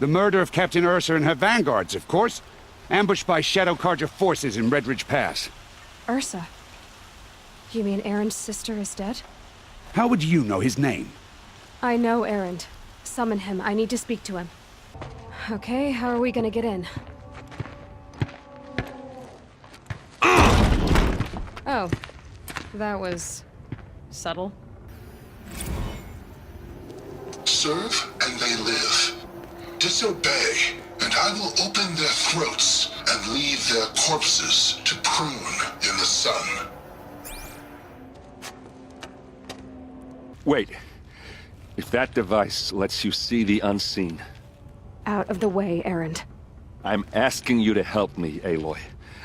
The murder of Captain Ursa and her vanguards, of course. Ambushed by Shadow Carja forces in Red Ridge Pass. Ursa? You mean Aaron's sister is dead? How would you know his name? I know Aaron. Summon him. I need to speak to him. Okay, how are we gonna get in? Oh. That was... subtle. Serve and they live. Disobey, and I will open their throats and leave their corpses to prune in the sun. Wait. If that device lets you see the unseen... Out of the way, Aaron. I'm asking you to help me, Aloy.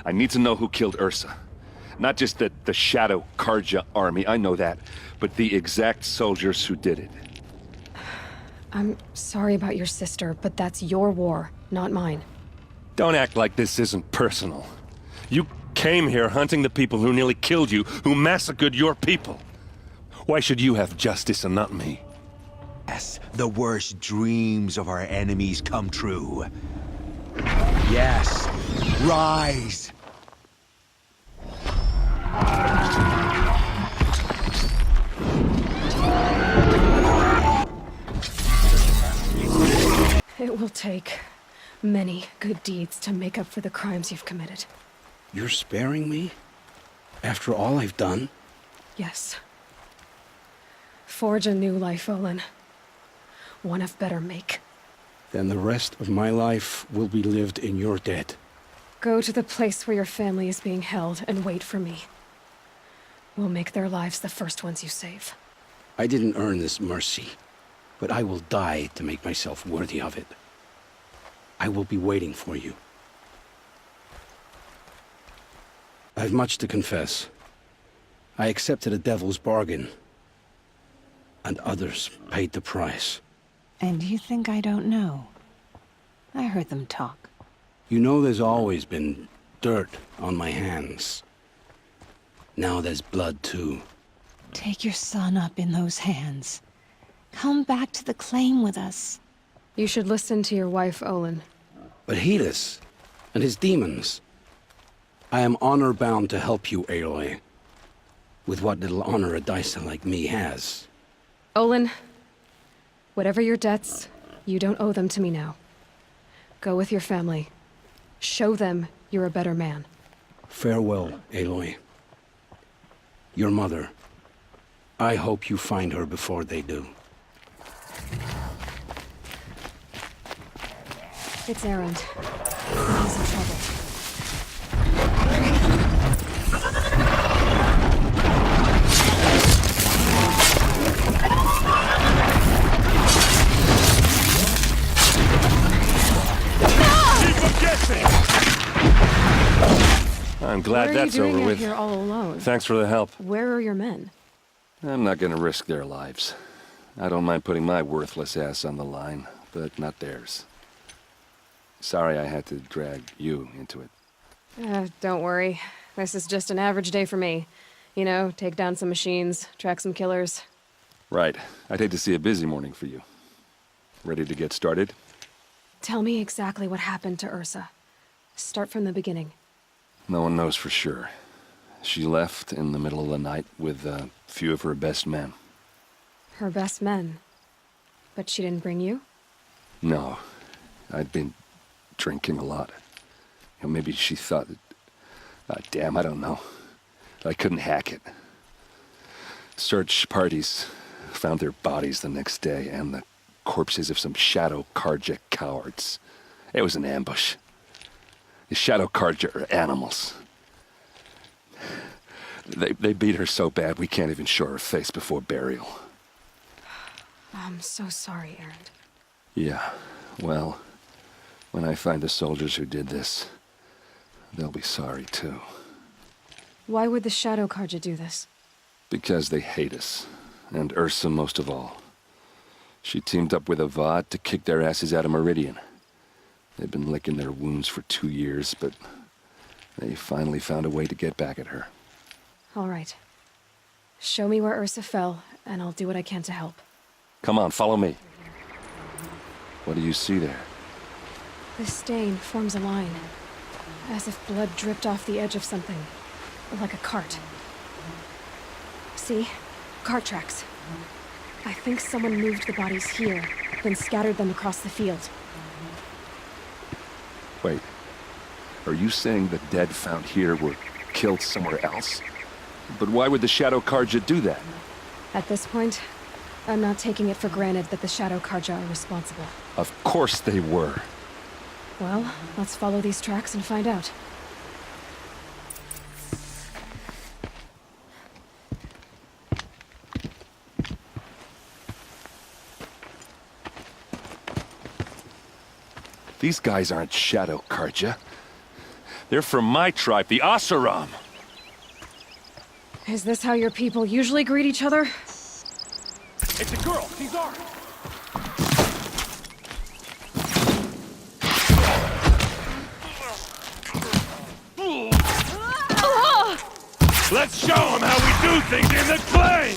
I need to know who killed Ursa. Not just the Shadow Carja army, I know that, but the exact soldiers who did it. I'm sorry about your sister, but that's your war, not mine. Don't act like this isn't personal. You came here hunting the people who nearly killed you, who massacred your people. Why should you have justice and not me? Yes, the worst dreams of our enemies come true. Yes, rise! It will take many good deeds to make up for the crimes you've committed. You're sparing me? After all I've done? Yes. Forge a new life, Olin. One of better make. Then the rest of my life will be lived in your debt. Go to the place where your family is being held and wait for me. We'll make their lives the first ones you save. I didn't earn this mercy, but I will die to make myself worthy of it. I will be waiting for you. I've much to confess. I accepted a devil's bargain, and others paid the price. And you think I don't know? I heard them talk. You know there's always been dirt on my hands. Now there's blood too. Take your son up in those hands. Come back to the claim with us. You should listen to your wife, Olin. But Helis and his demons. I am honor-bound to help you, Aloy. With what little honor a Dysa like me has. Olin, whatever your debts, you don't owe them to me now. Go with your family. Show them you're a better man. Farewell, Aloy. Your mother. I hope you find her before they do. It's Aaron. He's in trouble. I'm glad that's over with. What are you doing out here all alone? Thanks for the help. Where are your men? I'm not gonna risk their lives. I don't mind putting my worthless ass on the line, but not theirs. Sorry I had to drag you into it. Don't worry. This is just an average day for me. You know, take down some machines, track some killers. Right. I'd hate to see a busy morning for you. Ready to get started? Tell me exactly what happened to Ursa. Start from the beginning. No one knows for sure. She left in the middle of the night with a few of her best men. Her best men? But she didn't bring you? No. I'd been drinking a lot. You know, maybe she thought... damn, I don't know. I couldn't hack it. Search parties found their bodies the next day, and the corpses of some Shadow Carja cowards. It was an ambush. The Shadow Carja are animals. They beat her so bad we can't even show her face before burial. I'm so sorry, Aaron. Yeah, well, when I find the soldiers who did this, they'll be sorry too. Why would the Shadow Carja do this? Because they hate us, and Ursa most of all. She teamed up with Avad to kick their asses out of Meridian. They've been licking their wounds for 2 years, but they finally found a way to get back at her. All right. Show me where Ursa fell, and I'll do what I can to help. Come on, follow me. What do you see there? This stain forms a line, as if blood dripped off the edge of something, like a cart. See? Cart tracks. I think someone moved the bodies here, then scattered them across the field. Wait. Are you saying the dead found here were killed somewhere else? But why would the Shadow Karja do that? At this point, I'm not taking it for granted that the Shadow Karja are responsible. Of course they were. Well, let's follow these tracks and find out. These guys aren't Shadow Karja. They're from my tribe, the Asaram. Is this how your people usually greet each other? It's a girl. She's armed. Let's show them how we do things in the claim!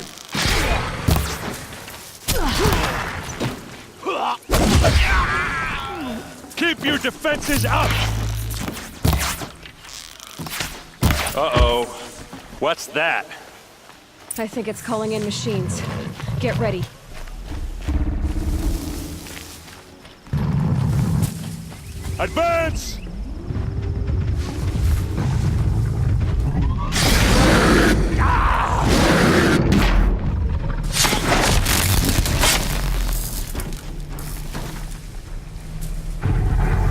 Keep your defenses up! Uh-oh. What's that? I think it's calling in machines. Get ready. Advance!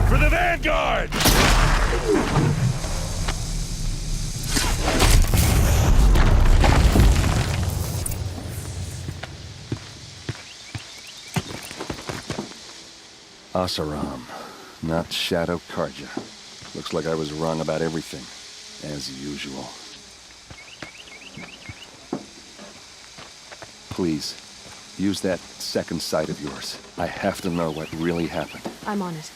For the vanguard! Asaram, not Shadow Karja. Looks like I was wrong about everything, as usual. Please, use that second sight of yours. I have to know what really happened. I'm on it.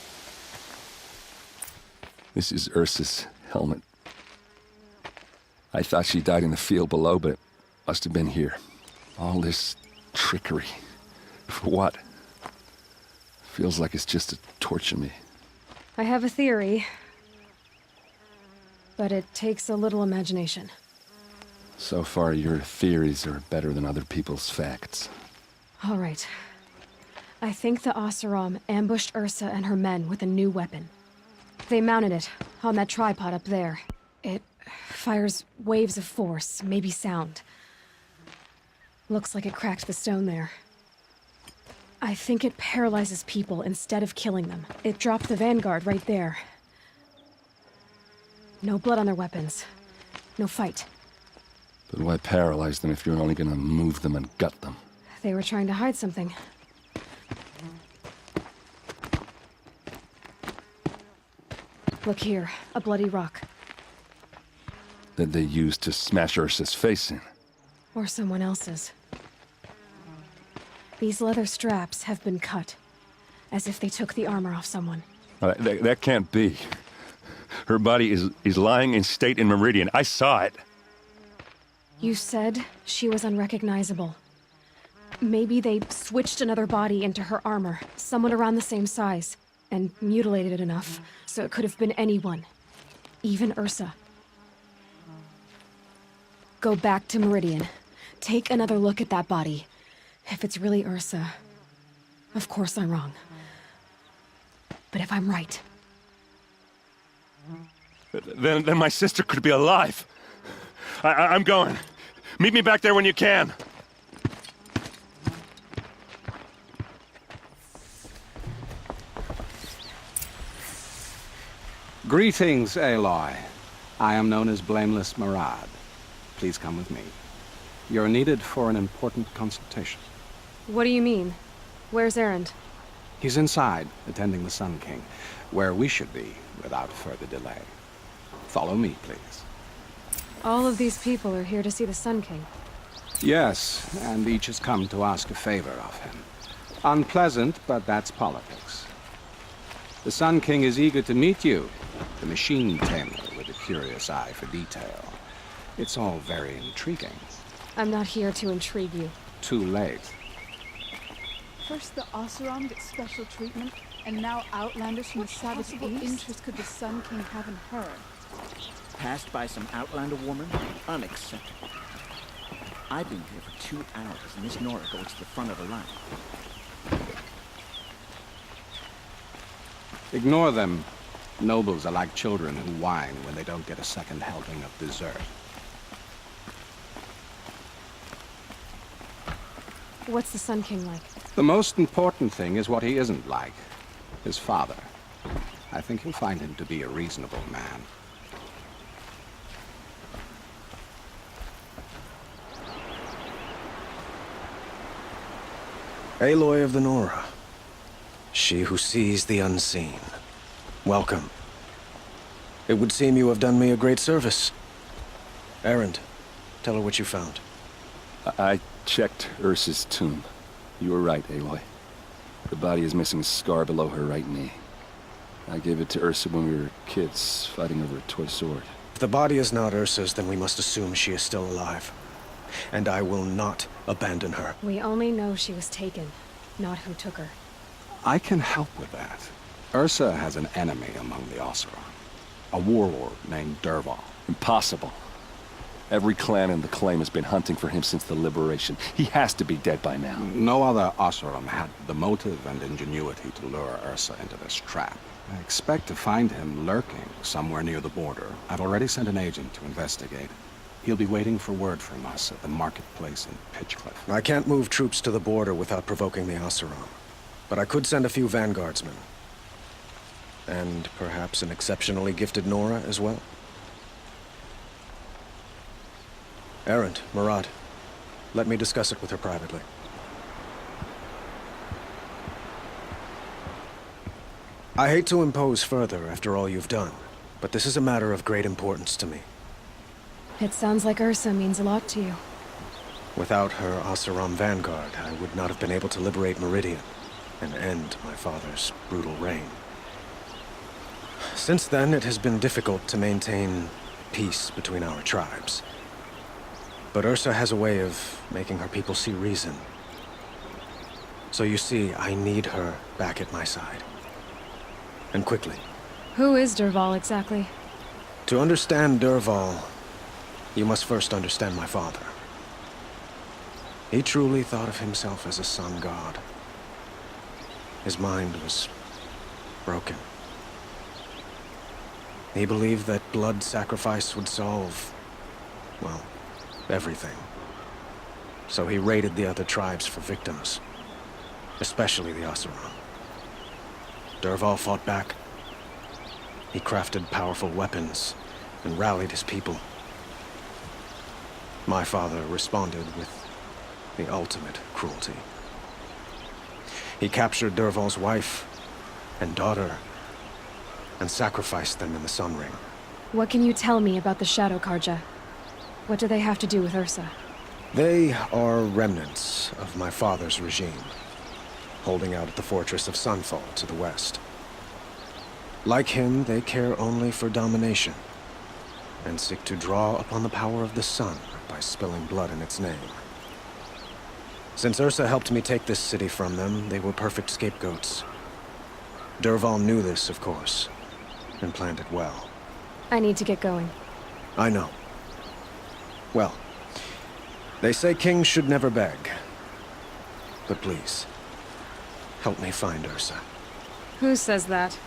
This is Ursa's helmet. I thought she died in the field below, but it must have been here. All this trickery. For what? Feels like it's just to torture me. I have a theory, but it takes a little imagination. So far, your theories are better than other people's facts. All right. I think the Oseram ambushed Ursa and her men with a new weapon. They mounted it on that tripod up there. It fires waves of force, maybe sound. Looks like it cracked the stone there. I think it paralyzes people instead of killing them. It dropped the vanguard right there. No blood on their weapons. No fight. But why paralyze them if you're only gonna move them and gut them? They were trying to hide something. Look here, a bloody rock. That they used to smash Ursa's face in. Or someone else's. These leather straps have been cut, as if they took the armor off someone. That can't be. Her body is lying in state in Meridian. I saw it. You said she was unrecognizable. Maybe they switched another body into her armor, someone around the same size, and mutilated it enough so it could have been anyone. Even Ursa. Go back to Meridian. Take another look at that body. If it's really Ursa, of course I'm wrong. But if I'm right... Then my sister could be alive. I'm going. Meet me back there when you can. Greetings, Aloy. I am known as Blameless Marad. Please come with me. You're needed for an important consultation. What do you mean? Where's Erend? He's inside, attending the Sun King, where we should be without further delay. Follow me, please. All of these people are here to see the Sun King. Yes, and each has come to ask a favor of him. Unpleasant, but that's politics. The Sun King is eager to meet you, the machine tamer with a curious eye for detail. It's all very intriguing. I'm not here to intrigue you. Too late. First the Oseram get special treatment, And now outlanders from the Savage interest could the Sun King have in her? Passed by some outlander woman? Unacceptable. I've been here for 2 hours, and this Nora goes to the front of the line. Ignore them. Nobles are like children who whine when they don't get a second helping of dessert. What's the Sun King like? The most important thing is what he isn't like. His father. I think you'll find him to be a reasonable man. Aloy of the Nora. She who sees the unseen. Welcome. It would seem you have done me a great service. Erend, tell her what you found. I checked Ursa's tomb. You were right, Aloy. The body is missing a scar below her right knee. I gave it to Ursa when we were kids, fighting over a toy sword. If the body is not Ursa's, then we must assume she is still alive. And I will not abandon her. We only know she was taken, not who took her. I can help with that. Ursa has an enemy among the Oseram. A warlord named Dervahl. Impossible. Every clan in the claim has been hunting for him since the liberation. He has to be dead by now. No other Oseram had the motive and ingenuity to lure Ursa into this trap. I expect to find him lurking somewhere near the border. I've already sent an agent to investigate. He'll be waiting for word from us at the marketplace in Pitchcliff. I can't move troops to the border without provoking the Oseram. But I could send a few vanguardsmen. And perhaps an exceptionally gifted Nora as well. Erend, Murad, let me discuss it with her privately. I hate to impose further after all you've done, but this is a matter of great importance to me. It sounds like Ursa means a lot to you. Without her Oseram vanguard, I would not have been able to liberate Meridian and end my father's brutal reign. Since then, it has been difficult to maintain peace between our tribes. But Ursa has a way of making her people see reason. So you see, I need her back at my side. And quickly. Who is Dervahl exactly? To understand Dervahl, you must first understand my father. He truly thought of himself as a sun god. His mind was broken. He believed that blood sacrifice would solve, well, everything. So he raided the other tribes for victims, especially the Oseram. Dervahl fought back. He crafted powerful weapons and rallied his people. My father responded with the ultimate cruelty. He captured Dervahl's wife and daughter and sacrificed them in the Sun Ring. What can you tell me about the Shadow Karja? What do they have to do with Ursa? They are remnants of my father's regime, holding out at the fortress of Sunfall to the west. Like him, they care only for domination, and seek to draw upon the power of the sun by spilling blood in its name. Since Ursa helped me take this city from them, they were perfect scapegoats. Dervahl knew this, of course, and planned it well. I need to get going. I know. Well, they say kings should never beg. But please, help me find Ursa. Who says that?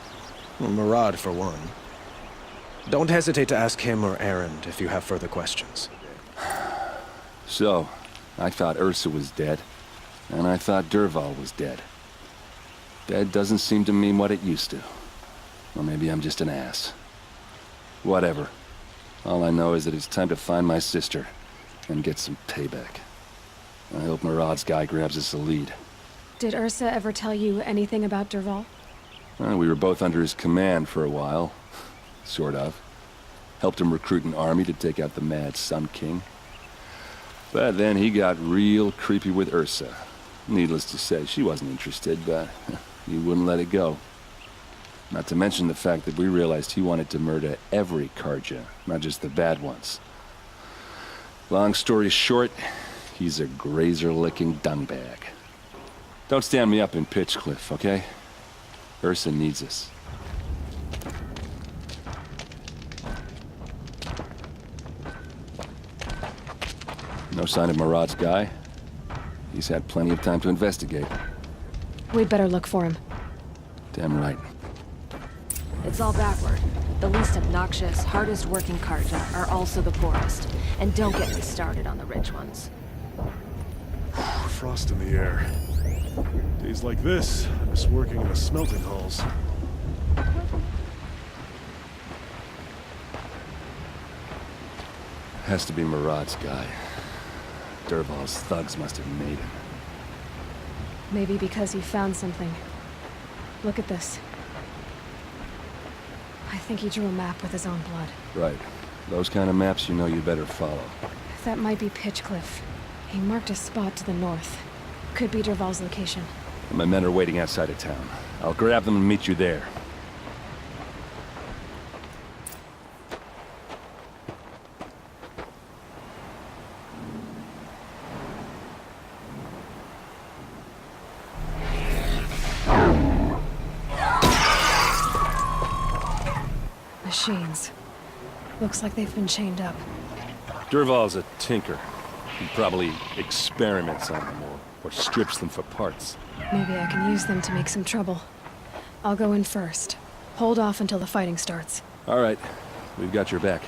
Well, Murad, for one. Don't hesitate to ask him or Erend if you have further questions. So, I thought Ursa was dead, and I thought Dervahl was dead. Dead doesn't seem to mean what it used to. Or maybe I'm just an ass. Whatever. All I know is that it's time to find my sister and get some payback. I hope Murad's guy grabs us a lead. Did Ursa ever tell you anything about Dervahl? Well, we were both under his command for a while. Sort of. Helped him recruit an army to take out the mad Sun King. But then he got real creepy with Ursa. Needless to say, she wasn't interested, but he wouldn't let it go. Not to mention the fact that we realized he wanted to murder every Karja, not just the bad ones. Long story short, he's a grazer-licking dungbag. Don't stand me up in Pitchcliff, okay? Ursa needs us. No sign of Murad's guy. He's had plenty of time to investigate. We'd better look for him. Damn right. It's all backward. The least obnoxious, hardest working Karja are also the poorest. And don't get me started on the rich ones. Frost in the air. Days like this, I miss working in the smelting halls. Has to be Murad's guy. Dervahl's thugs must have made him. Maybe because he found something. Look at this. I think he drew a map with his own blood. Right. Those kind of maps you know you better follow. That might be Pitchcliff. He marked a spot to the north. Could be Dervahl's location. My men are waiting outside of town. I'll grab them and meet you there. Machines. Looks like they've been chained up. Dervahl's a tinker. He probably experiments on them or strips them for parts. Maybe I can use them to make some trouble. I'll go in first. Hold off until the fighting starts. All right. We've got your back.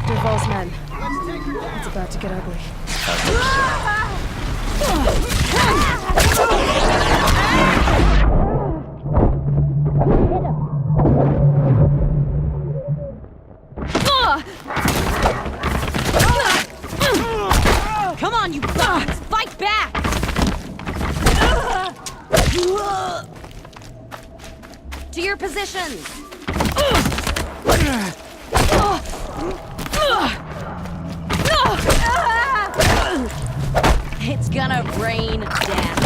Dervahl's men. It's about to get ugly. Come on, you bugs! Fight back! To your positions! It's gonna rain death.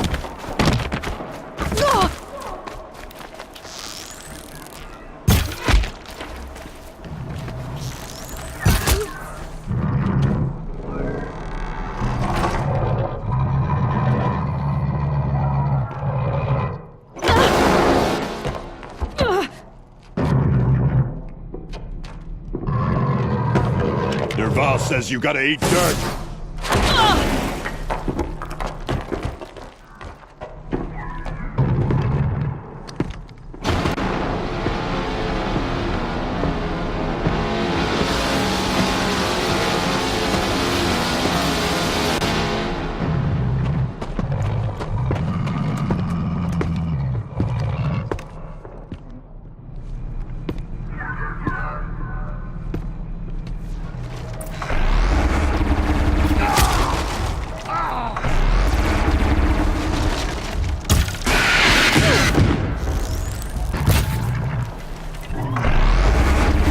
Dervahl says you gotta eat dirt.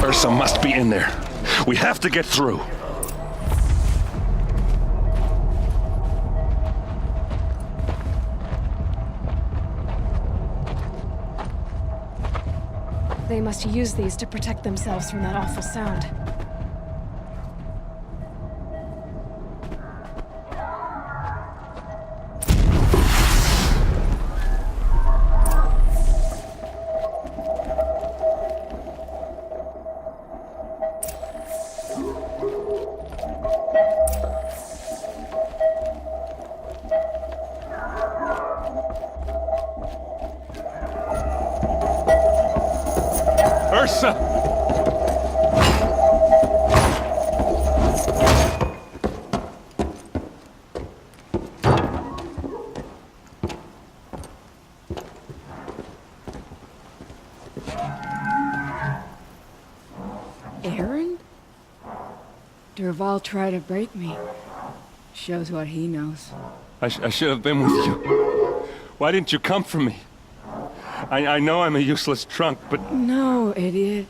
Ursa must be in there. We have to get through. They must use these to protect themselves from that awful sound. Ursa! Aaron? Dervahl tried to break me. Shows what he knows. I should have been with you. Why didn't you come for me? I know I'm a useless trunk, but... No, idiot.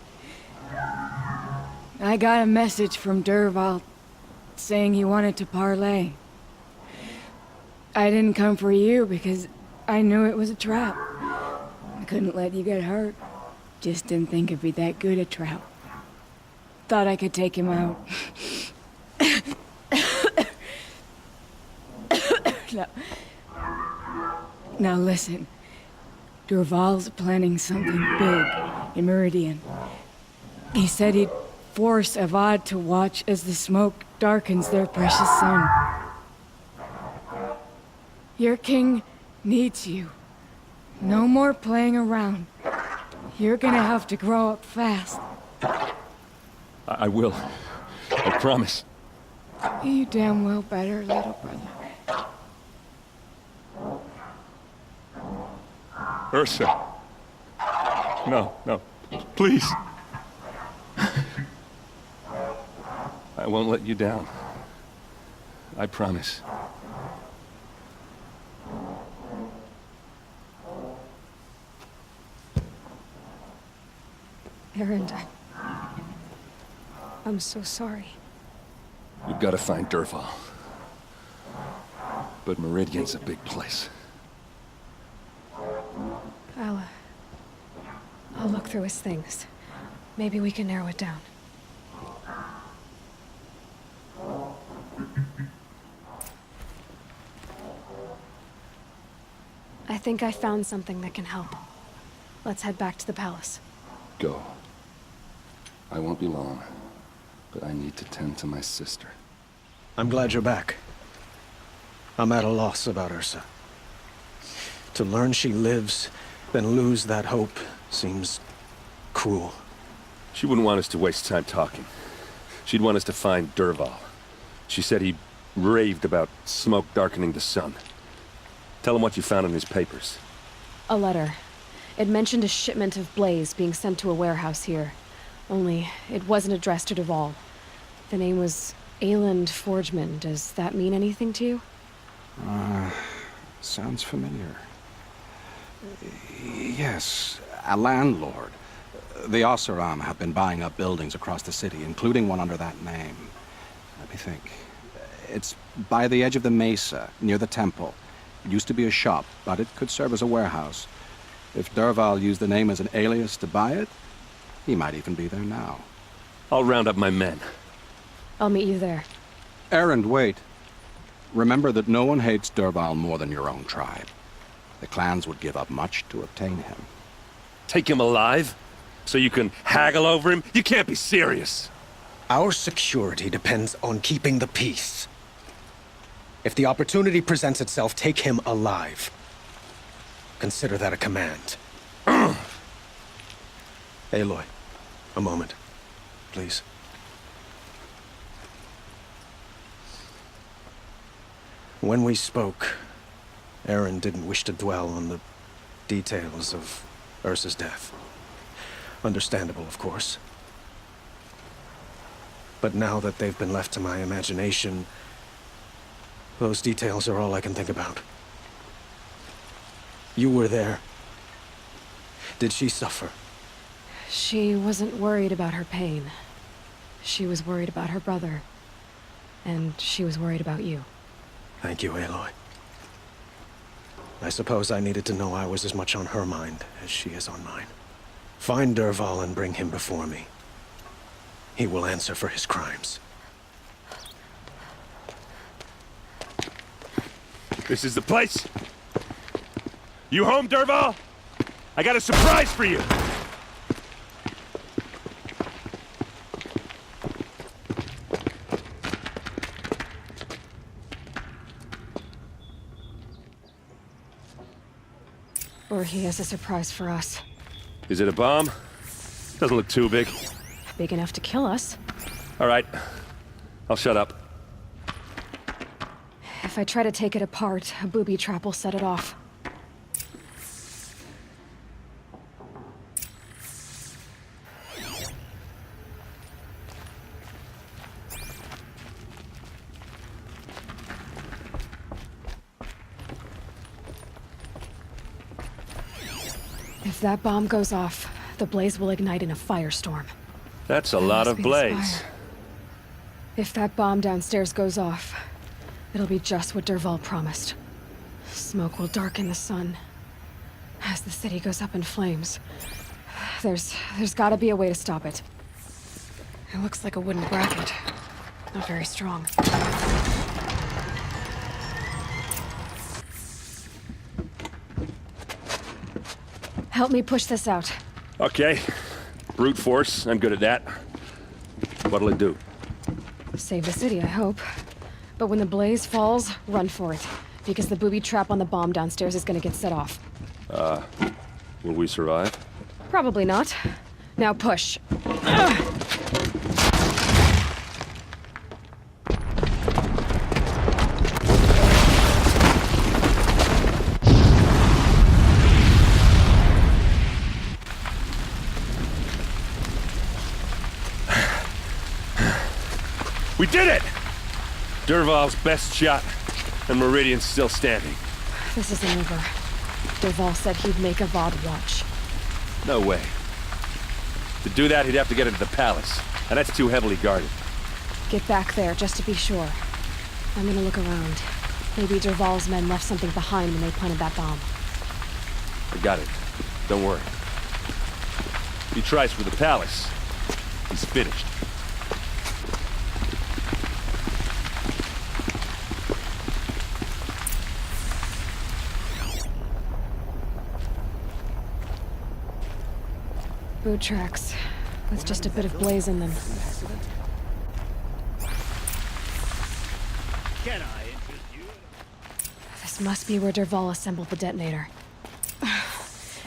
I got a message from Dervahl saying he wanted to parlay. I didn't come for you because I knew it was a trap. I couldn't let you get hurt. Just didn't think it'd be that good a trap. Thought I could take him out. Now listen. Dervahl's planning something big in Meridian. He said he'd force Avad to watch as the smoke darkens their precious sun. Your king needs you. No more playing around. You're gonna have to grow up fast. I will. I promise. You damn well better, little brother. Ursa. No, please. I won't let you down. I promise. Erend, I'm so sorry. We've got to find Dervahl. But Meridian's a big place. I'll look through his things. Maybe we can narrow it down. I think I found something that can help. Let's head back to the palace. Go. I won't be long, but I need to tend to my sister. I'm glad you're back. I'm at a loss about Ursa. To learn she lives, then lose that hope, seems cruel. She wouldn't want us to waste time talking. She'd want us to find Dervahl. She said he raved about smoke darkening the sun. Tell him what you found in his papers. A letter. It mentioned a shipment of blaze being sent to a warehouse here. Only, it wasn't addressed to Dervahl. The name was Ayland Forgeman. Does that mean anything to you? Sounds familiar. Yes, a landlord. The Oseram have been buying up buildings across the city, including one under that name. Let me think. It's by the edge of the mesa, near the temple. It used to be a shop, but it could serve as a warehouse. If Dervahl used the name as an alias to buy it, he might even be there now. I'll round up my men. I'll meet you there. Erend, wait. Remember that no one hates Dervahl more than your own tribe. The clans would give up much to obtain him. Take him alive? So you can haggle over him? You can't be serious. Our security depends on keeping the peace. If the opportunity presents itself, take him alive. Consider that a command. Aloy, a moment, please. When we spoke, Erend didn't wish to dwell on the details of Ursa's death. Understandable, of course. But now that they've been left to my imagination, those details are all I can think about. You were there. Did she suffer? She wasn't worried about her pain. She was worried about her brother. And she was worried about you. Thank you, Aloy. I suppose I needed to know I was as much on her mind as she is on mine. Find Dervahl and bring him before me. He will answer for his crimes. This is the place. You home, Dervahl? I got a surprise for you. Or he has a surprise for us. Is it a bomb? Doesn't look too big. Big enough to kill us. All right. I'll shut up. If I try to take it apart, a booby trap will set it off. If that bomb goes off, the blaze will ignite in a firestorm. That's a lot of blaze. If that bomb downstairs goes off, it'll be just what Dervahl promised. Smoke will darken the sun. As the city goes up in flames, there's gotta be a way to stop it. It looks like a wooden bracket. Not very strong. Help me push this out. Okay. Brute force, I'm good at that. What'll it do? Save the city, I hope. But when the blaze falls, run for it. Because the booby trap on the bomb downstairs is gonna get set off. Will we survive? Probably not. Now push. We did it! Dervahl's best shot, and Meridian's still standing. This isn't over. Dervahl said he'd make Avad watch. No way. To do that, he'd have to get into the palace, and that's too heavily guarded. Get back there, just to be sure. I'm gonna look around. Maybe Dervahl's men left something behind when they planted that bomb. I got it. Don't worry. If he tries for the palace, he's finished. Boot tracks, with just a bit of blaze in them. Can I interest you? This must be where Dervahl assembled the detonator.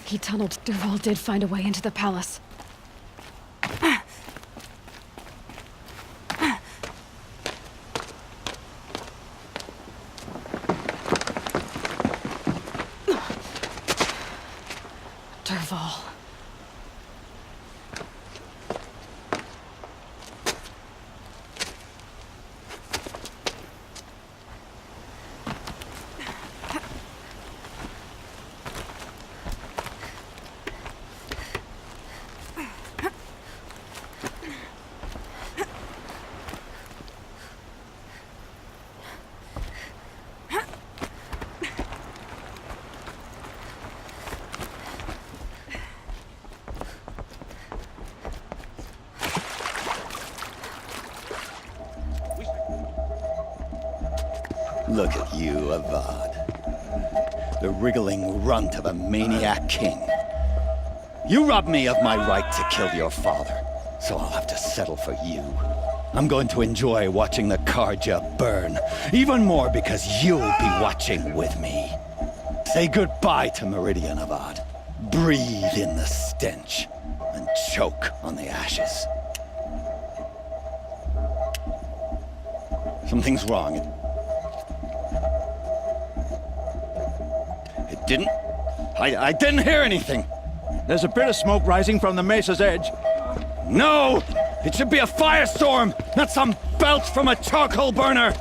He tunneled. Dervahl did find a way into the palace. Dervahl. Look at you, Avad. The wriggling runt of a maniac king. You robbed me of my right to kill your father, so I'll have to settle for you. I'm going to enjoy watching the Karja burn, even more because you'll be watching with me. Say goodbye to Meridian, Avad. Breathe in the stench, and choke on the ashes. Something's wrong. It didn't... I didn't hear anything. There's a bit of smoke rising from the mesa's edge. No! It should be a firestorm, not some belch from a charcoal burner!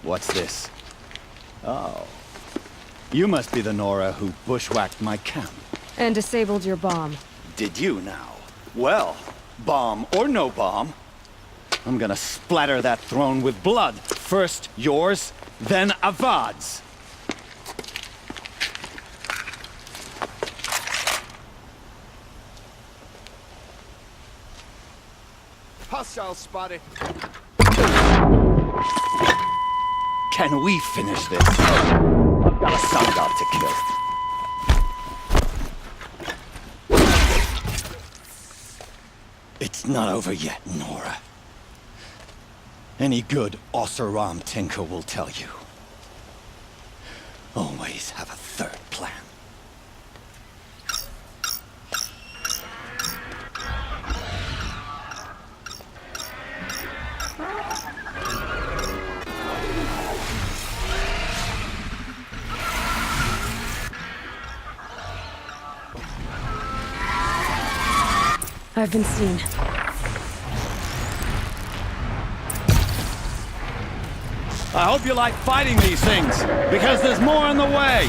What's this? Oh. You must be the Nora who bushwhacked my camp. And disabled your bomb. Did you now? Well, bomb or no bomb, I'm gonna splatter that throne with blood. First yours, then Avad's. Hostile spotted. Can we finish this? I've got a sun god to kill. It's not over yet, Nora. Any good Oseram tinker will tell you. Always have a third plan. I've been seen. I hope you like fighting these things, because there's more on the way!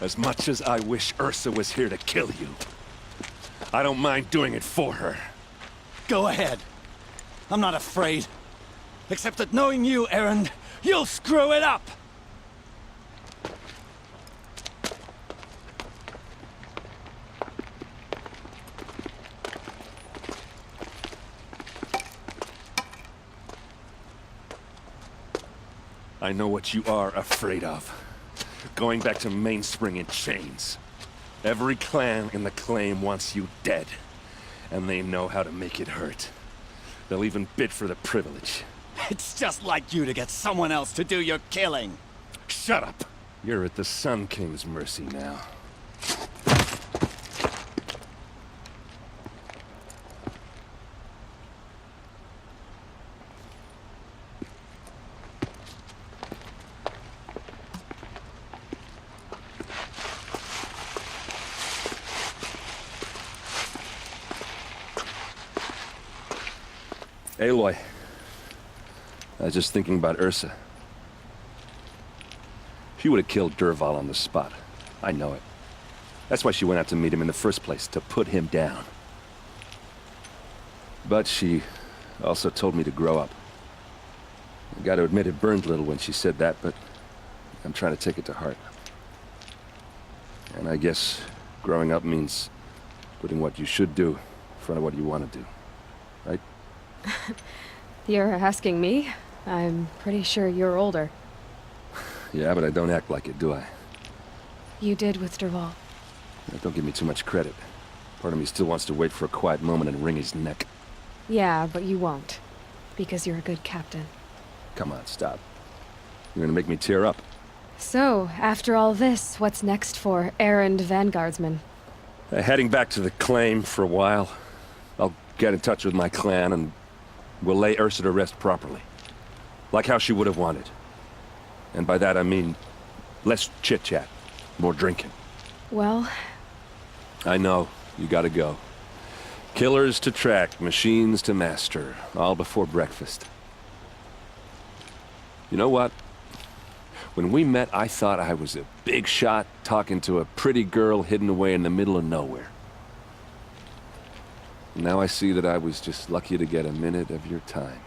As much as I wish Ursa was here to kill you, I don't mind doing it for her. Go ahead. I'm not afraid. Except that knowing you, Erend, you'll screw it up! I know what you are afraid of. Going back to Mainspring in chains. Every clan in the claim wants you dead. And they know how to make it hurt. They'll even bid for the privilege. It's just like you to get someone else to do your killing. Shut up! You're at the Sun King's mercy now. Aloy, I was just thinking about Ursa. She would have killed Dervahl on the spot. I know it. That's why she went out to meet him in the first place, to put him down. But she also told me to grow up. I gotta admit it burned a little when she said that, but I'm trying to take it to heart. And I guess growing up means putting what you should do in front of what you want to do. Right? You're asking me? I'm pretty sure you're older. Yeah, but I don't act like it, do I? You did with Dervahl. Don't give me too much credit. Part of me still wants to wait for a quiet moment and wring his neck. Yeah, but you won't. Because you're a good captain. Come on, stop. You're gonna make me tear up. So, after all this, what's next for Erend Vanguardsman? Heading back to the claim for a while. I'll get in touch with my clan and we'll lay Ursa to rest properly. Like how she would have wanted. And by that I mean less chit-chat, more drinking. Well... I know, you gotta go. Killers to track, machines to master, all before breakfast. You know what? When we met, I thought I was a big shot talking to a pretty girl hidden away in the middle of nowhere. Now I see that I was just lucky to get a minute of your time.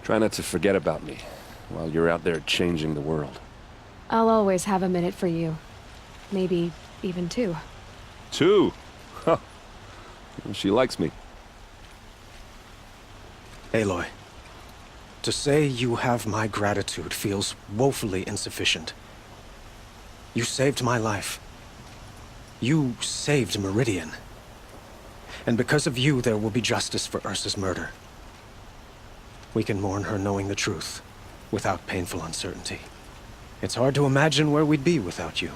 Try not to forget about me while you're out there changing the world. I'll always have a minute for you. Maybe even two. Two? Huh. She likes me. Aloy, to say you have my gratitude feels woefully insufficient. You saved my life. You saved Meridian. And because of you, there will be justice for Ursa's murder. We can mourn her knowing the truth, without painful uncertainty. It's hard to imagine where we'd be without you.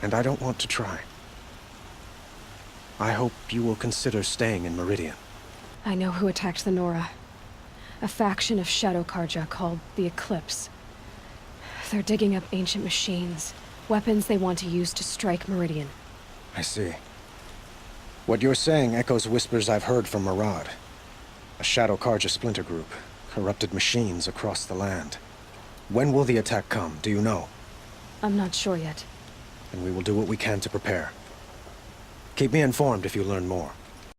And I don't want to try. I hope you will consider staying in Meridian. I know who attacked the Nora. A faction of Shadow Karja called the Eclipse. They're digging up ancient machines. Weapons they want to use to strike Meridian. I see. What you're saying echoes whispers I've heard from Murad. A Shadow Karja splinter group. Corrupted machines across the land. When will the attack come, do you know? I'm not sure yet. And we will do what we can to prepare. Keep me informed if you learn more.